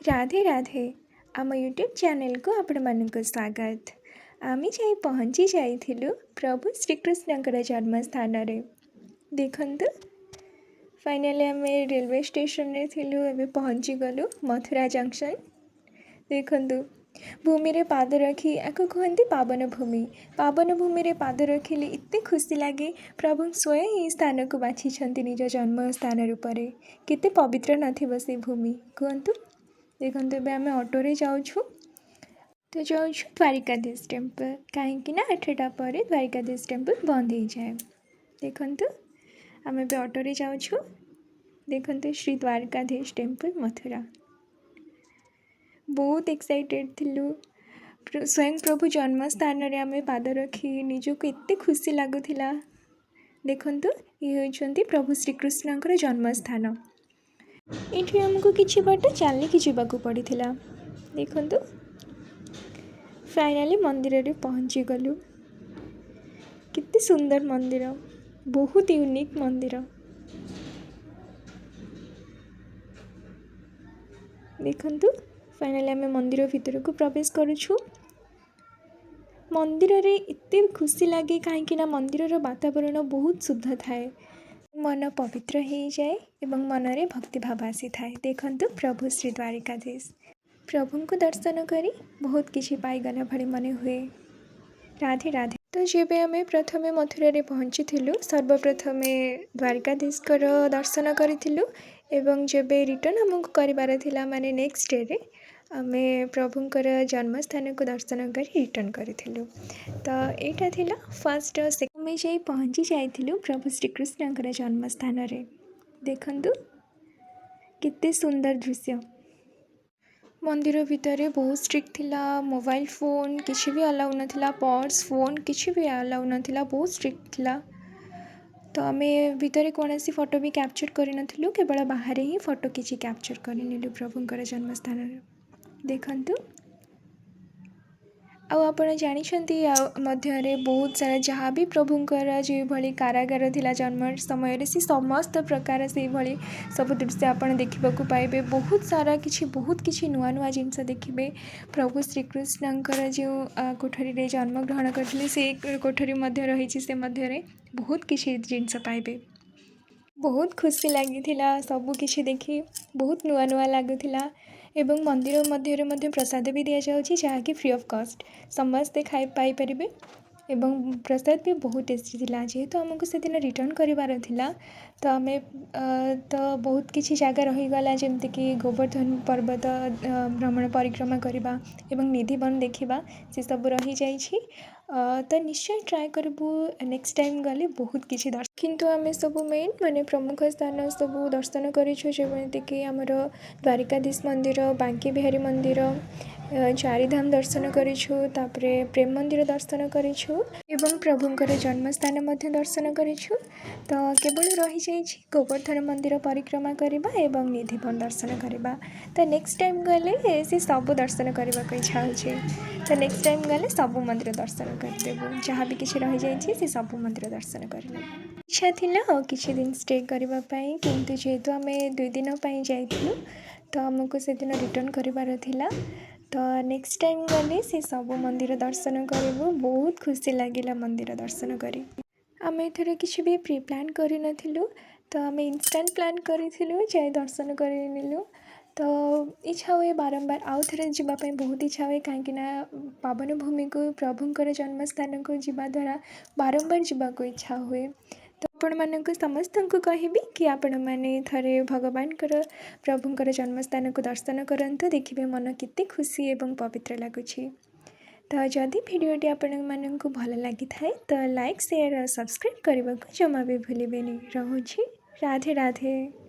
राधे राधे आम YouTube channel को आपण मानक स्वागत। आमे जाई पहुँची जाइथिलु प्रभु श्रीकृष्ण जन्म स्थान रे। देखंतु फाइनली आमे रेलवे स्टेशन रे थिलु, एबे पहुँची गलु मथुरा जंक्शन। देखंतु भूमि रे पाद रखी आको कहती पावन भूमि। पावन भूमि रे पाद रखिले इत्ते खुशी लगे। प्रभु स्वयं ही स्थान को बाछिछंती निज जन्म स्थान रूपरे। केते पवित्र नथिबो से भूमि कहतु। देखते ए आम ऑटो रे जाऊँ तो जाऊँ द्वारिकाधीश टेम्पल, कहीं 8टा पर द्वारिकाधीश टेम्पल बंद हो जाए। देखंतु आम ए ऑटो रे जाऊँ। देखंतु श्री द्वारकाधीश टेम्पल मथुरा। बहुत एक्साइटेड थिलु। स्वयं प्रभु जन्म स्थान रे आम पाद रखी निजको एत्ते खुशी लगुला। देखंतु ये होइछंती प्रभु श्रीकृष्ण जन्म स्थान। ये आमको किसी बाट चलिकी जावाक पड़ता। देखंतु फाइनली मंदिर रे पहुँची गलु। कितने सुंदर मंदिर, बहुत यूनिक मंदिर। देखंतु फाइनली आम मंदिर भीतर को प्रवेश करुछु। मंदिर रे इत्ते खुशी लगे कहीं मंदिर वातावरण बहुत शुद्ध थाए। मन पवित्र हो जाए एवं मनरे भक्ति भाव आसी थाए। देखंतु प्रभु श्री द्वारिकाधीश। प्रभु को दर्शन करी बहुत किछि पाईगला भली मने हुए। राधे राधे। तो जब आम प्रथम मथुरा रे पहुँची थिलु, सर्वप्रथम द्वारिकाधीश दर्शन करूँ। एवं जब रिटर्न आमको कर थिला माने नेक्स्ट डे रे आमे प्रभुंकर जन्मस्थान को दर्शन कर रिटर्न करूँ। तो यहाँ थिला फर्स्ट आमे जाई पहुँची जाइथिलु प्रभु श्रीकृष्ण जन्मस्थान रे। देखंतु कितने सुंदर दृश्य। मंदिर भितर बहुत स्ट्रिक्ट थिला। मोबाइल फोन किसी भी अलाउ नथिला, पर्स फोन किसी भी अलाउ नथिला, बहुत स्ट्रिक्ट थिला। तो आमे भितर कौन सी फोटो भी कैप्चर करूँ, केवल बाहर ही फोटो किसी कैप्चर कर प्रभुंकर जन्मस्थान रे। देखंतु आपण जानिछंती मध्य बहुत सारा जहाँ भी प्रभुंकर जो भली कारागार थिला जन्म समय रे से समस्त प्रकार से भली सब दृश्य आपण देखा पाइबे। बहुत किछि नुआ नुआ जिनस देखिए। प्रभु श्रीकृष्णकर जो कोठरी रे जन्म ग्रहण करथिले से कोठरी मध्य रही से मध्य बहुत किछि जिनस पाइबे। बहुत खुशी लगी सबू किछि देखी, बहुत नुआ नुआ लगुला। एवं मंदिर मध्य प्रसाद भी दि जाऊँगी जहाँकि फ्री ऑफ कॉस्ट समस्ते खाई पाई परिबे। एवं प्रसाद भी बहुत टेस्टी थिला। जेहेतु आमको से दिन रिटर्न करिवार थिला तो आमे तो बहुत किछि जगह रहीगला, जमती कि गोवर्धन पर्वत भ्रमण परिक्रमा करवा एवं निधिवन देखा से सब रही जाइछि। तो निश्चय ट्राए करबू नेक्स्ट टाइम गले बहुत किछि दर्शन। किंतु आमे सब मेन माने प्रमुख स्थान सब दर्शन करिछु, जेमति कि हमर द्वारिकाधीश मंदिर, बांकी बिहारी मंदिर, चारिधाम दर्शन करिछु, तापरे प्रेम मंदिर दर्शन करिछु एवं प्रभुंकर जन्मस्थान मध्य दर्शन करिछु। तो केवल रही जाइछि गोवर्धन मंदिर परिक्रमा करबा एवं निधिवन दर्शन करबा। तो नेक्स्ट टाइम गले से सब दर्शन करबा को इच्छा होछि। तो नेक्स्ट टाइम गले सब मंदिर दर्शन करदेबु, जहाँ भी किछि रही जाइछि से सब मंदिर दर्शन करबा। इच्छा थिला किछि दिन स्टे करबा पई, किंतु जेहेतु आमे 2 दिन पई जाइथिलु तो हमको से दिन रिटर्न करिवार थिला। तो नेक्स्ट टाइम गले से सब मंदिर दर्शन करूँ। बहुत खुशी लगिला मंदिर दर्शन करी। आम एथर किसी भी प्री प्लान कर नथिलु, तो आम इंस्टांट प्लान करूँ जाए दर्शन करनेलु। तो इच्छा हुए बारंबार आउ थे जावाई, बहुत इच्छा हुए कहीं पावन भूमि को प्रभुंकर जन्मस्थान को जीवा द्वारा बारंबार जावाक इच्छा हुए। तो आपण मानक समस्त को कहबी कि आपण मैंने थरे भगवान प्रभुंकर जन्मस्थान को दर्शन करंतु, देखिए मन कितने खुशी एवं पवित्र लगुच। तो जदि भिडियोटी आपण मानक भल लगी थाए तो लाइक शेयर और सब्सक्राइब करने को जमा भी भूलें। रहुछि। राधे राधे।